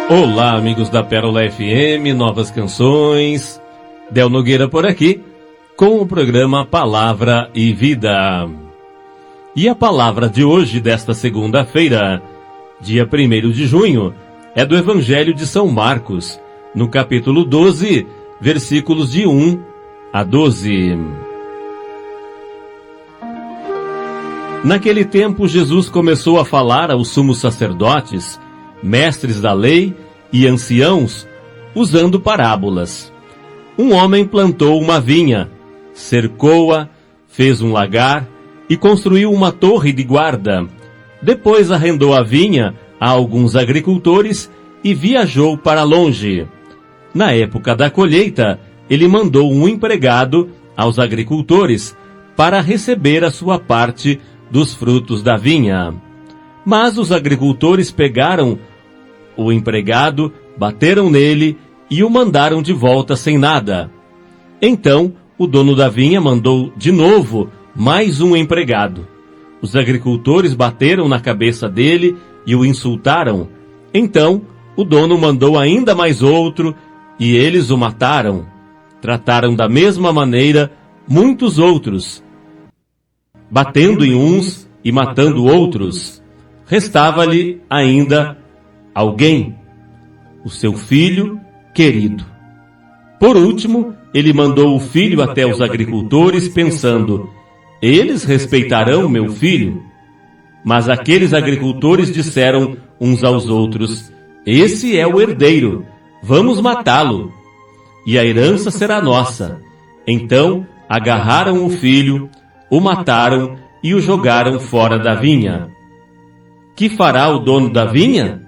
Olá, amigos da Pérola FM, novas canções. Del Nogueira por aqui, com o programa Palavra e Vida. E a palavra de hoje, desta segunda-feira, dia 1º de junho, é do Evangelho de São Marcos, no capítulo 12, versículos de 1 a 12. Naquele tempo, Jesus começou a falar aos sumos sacerdotes, mestres da lei e anciãos, usando parábolas. Um homem plantou uma vinha, cercou-a, fez um lagar e construiu uma torre de guarda. Depois arrendou a vinha a alguns agricultores e viajou para longe. Na época da colheita, ele mandou um empregado aos agricultores para receber a sua parte dos frutos da vinha. Mas os agricultores pegaram o empregado, bateram nele e o mandaram de volta sem nada. Então, o dono da vinha mandou de novo mais um empregado. Os agricultores bateram na cabeça dele e o insultaram. Então, o dono mandou ainda mais outro e eles o mataram. Trataram da mesma maneira muitos outros, batendo em uns e matando outros. Restava-lhe ainda alguém, o seu filho querido. Por último, ele mandou o filho até os agricultores, pensando: eles respeitarão meu filho? Mas aqueles agricultores disseram uns aos outros: esse é o herdeiro, vamos matá-lo, e a herança será nossa. Então agarraram o filho, o mataram e o jogaram fora da vinha. Que fará o dono da vinha?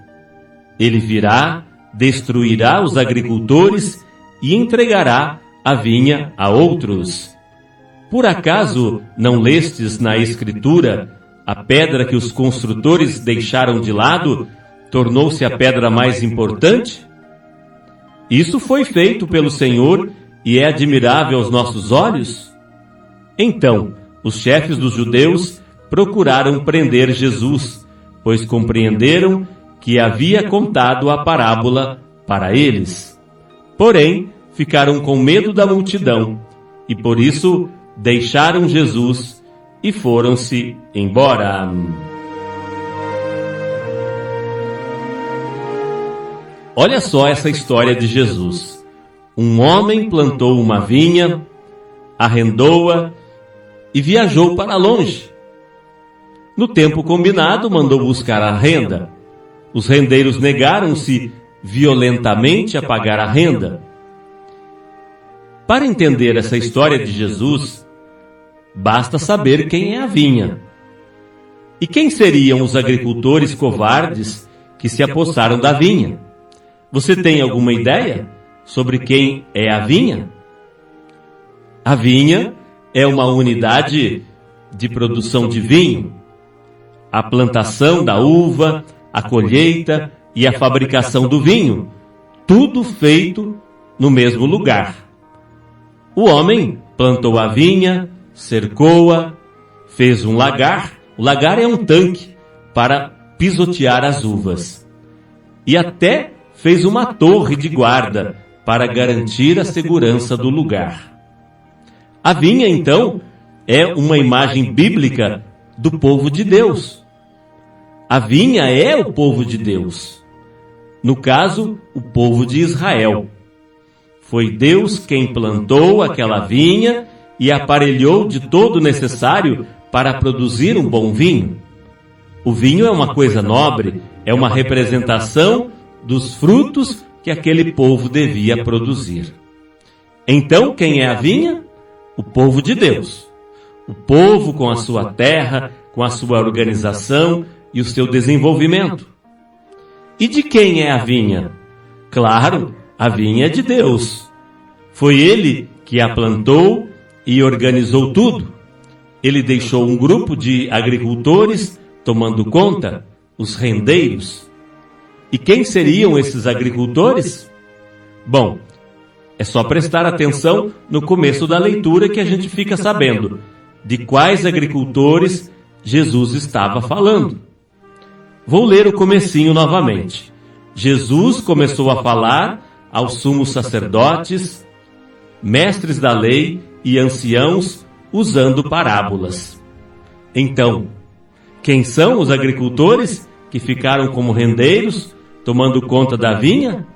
Ele virá, destruirá os agricultores e entregará a vinha a outros. Por acaso não lestes na Escritura: a pedra que os construtores deixaram de lado tornou-se a pedra mais importante? Isso foi feito pelo Senhor e é admirável aos nossos olhos? Então, os chefes dos judeus procuraram prender Jesus, pois compreenderam que havia contado a parábola para eles. Porém, ficaram com medo da multidão, e por isso deixaram Jesus e foram-se embora. Olha só essa história de Jesus. Um homem plantou uma vinha, arrendou-a e viajou para longe. No tempo combinado, mandou buscar a renda. Os rendeiros negaram-se violentamente a pagar a renda. Para entender essa história de Jesus, basta saber quem é a vinha. E quem seriam os agricultores covardes que se apossaram da vinha? Você tem alguma ideia sobre quem é a vinha? A vinha é uma unidade de produção de vinho. A plantação da uva, a colheita e a fabricação do vinho, tudo feito no mesmo lugar. O homem plantou a vinha, cercou-a, fez um lagar. O lagar é um tanque para pisotear as uvas. E até fez uma torre de guarda para garantir a segurança do lugar. A vinha, então, é uma imagem bíblica do povo de Deus. A vinha é o povo de Deus. No caso, o povo de Israel. Foi Deus quem plantou aquela vinha e aparelhou de todo o necessário para produzir um bom vinho. O vinho é uma coisa nobre, é uma representação dos frutos que aquele povo devia produzir. Então, quem é a vinha? O povo de Deus. O povo com a sua terra, com a sua organização e o seu desenvolvimento. E de quem é a vinha? Claro, a vinha é de Deus. Foi Ele que a plantou e organizou tudo. Ele deixou um grupo de agricultores tomando conta, os rendeiros. E quem seriam esses agricultores? Bom, é só prestar atenção no começo da leitura que a gente fica sabendo de quais agricultores Jesus estava falando. Vou ler o comecinho novamente. Jesus começou a falar aos sumos sacerdotes, mestres da lei e anciãos, usando parábolas. Então, quem são os agricultores que ficaram como rendeiros, tomando conta da vinha?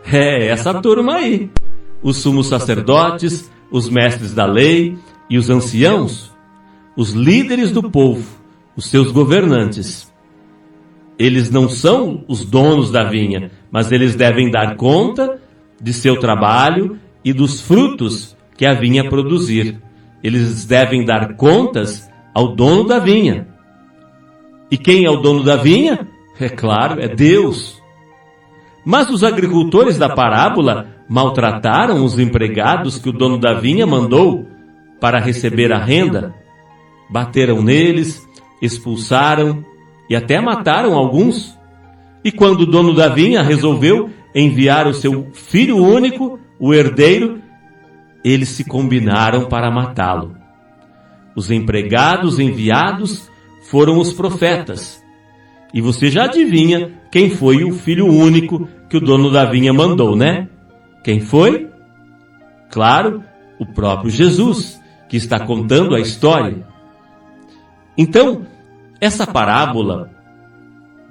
É essa turma aí. Os sumos sacerdotes, os mestres da lei e os anciãos, os líderes do povo, os seus governantes. Eles não são os donos da vinha, mas eles devem dar conta de seu trabalho e dos frutos que a vinha produzir. Eles devem dar contas ao dono da vinha. E quem é o dono da vinha? É claro, é Deus. Mas os agricultores da parábola maltrataram os empregados que o dono da vinha mandou para receber a renda. Bateram neles, expulsaram e até mataram alguns. E quando o dono da vinha resolveu enviar o seu filho único, o herdeiro, eles se combinaram para matá-lo. Os empregados enviados foram os profetas. E você já adivinha quem foi o filho único que o dono da vinha mandou, né? Quem foi? Claro, o próprio Jesus, que está contando a história. Então, essa parábola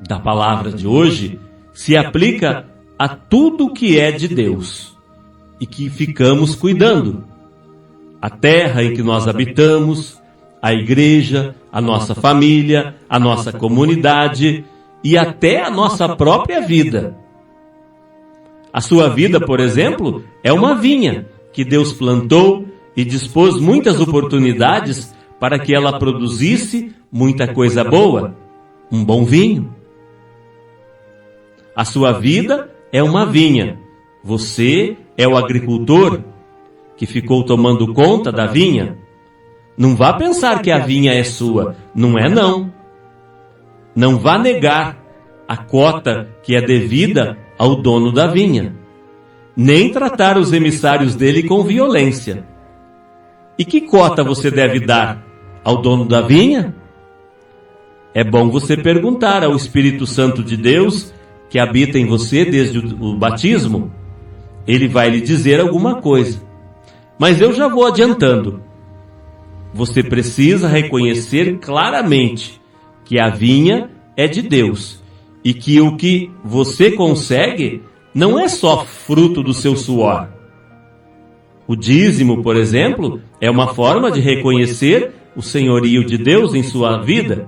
da palavra de hoje se aplica a tudo que é de Deus e que ficamos cuidando. A terra em que nós habitamos, a igreja, a nossa família, a nossa comunidade e até a nossa própria vida. A sua vida, por exemplo, é uma vinha que Deus plantou e dispôs muitas oportunidades para que ela produzisse muita coisa boa, um bom vinho. A sua vida é uma vinha. Você é o agricultor que ficou tomando conta da vinha. Não vá pensar que a vinha é sua. Não é, não. Não vá negar a cota que é devida ao dono da vinha. Nem tratar os emissários dele com violência. E que cota você deve dar ao dono da vinha? É bom você perguntar ao Espírito Santo de Deus, que habita em você desde o batismo. Ele vai lhe dizer alguma coisa. Mas eu já vou adiantando. Você precisa reconhecer claramente que a vinha é de Deus e que o que você consegue não é só fruto do seu suor. O dízimo, por exemplo, é uma forma de reconhecer o senhorio de Deus em sua vida.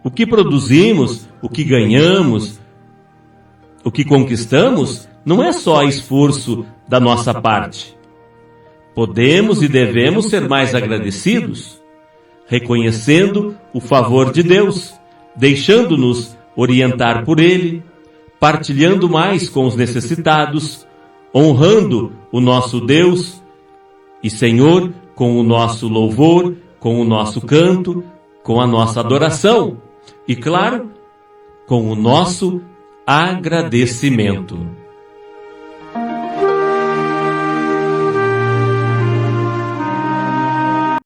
O que produzimos, o que ganhamos, o que conquistamos, não é só esforço da nossa parte. Podemos e devemos ser mais agradecidos, reconhecendo o favor de Deus, deixando-nos orientar por Ele, partilhando mais com os necessitados, honrando o nosso Deus e Senhor com o nosso louvor, com o nosso canto, com a nossa adoração e, claro, com o nosso agradecimento.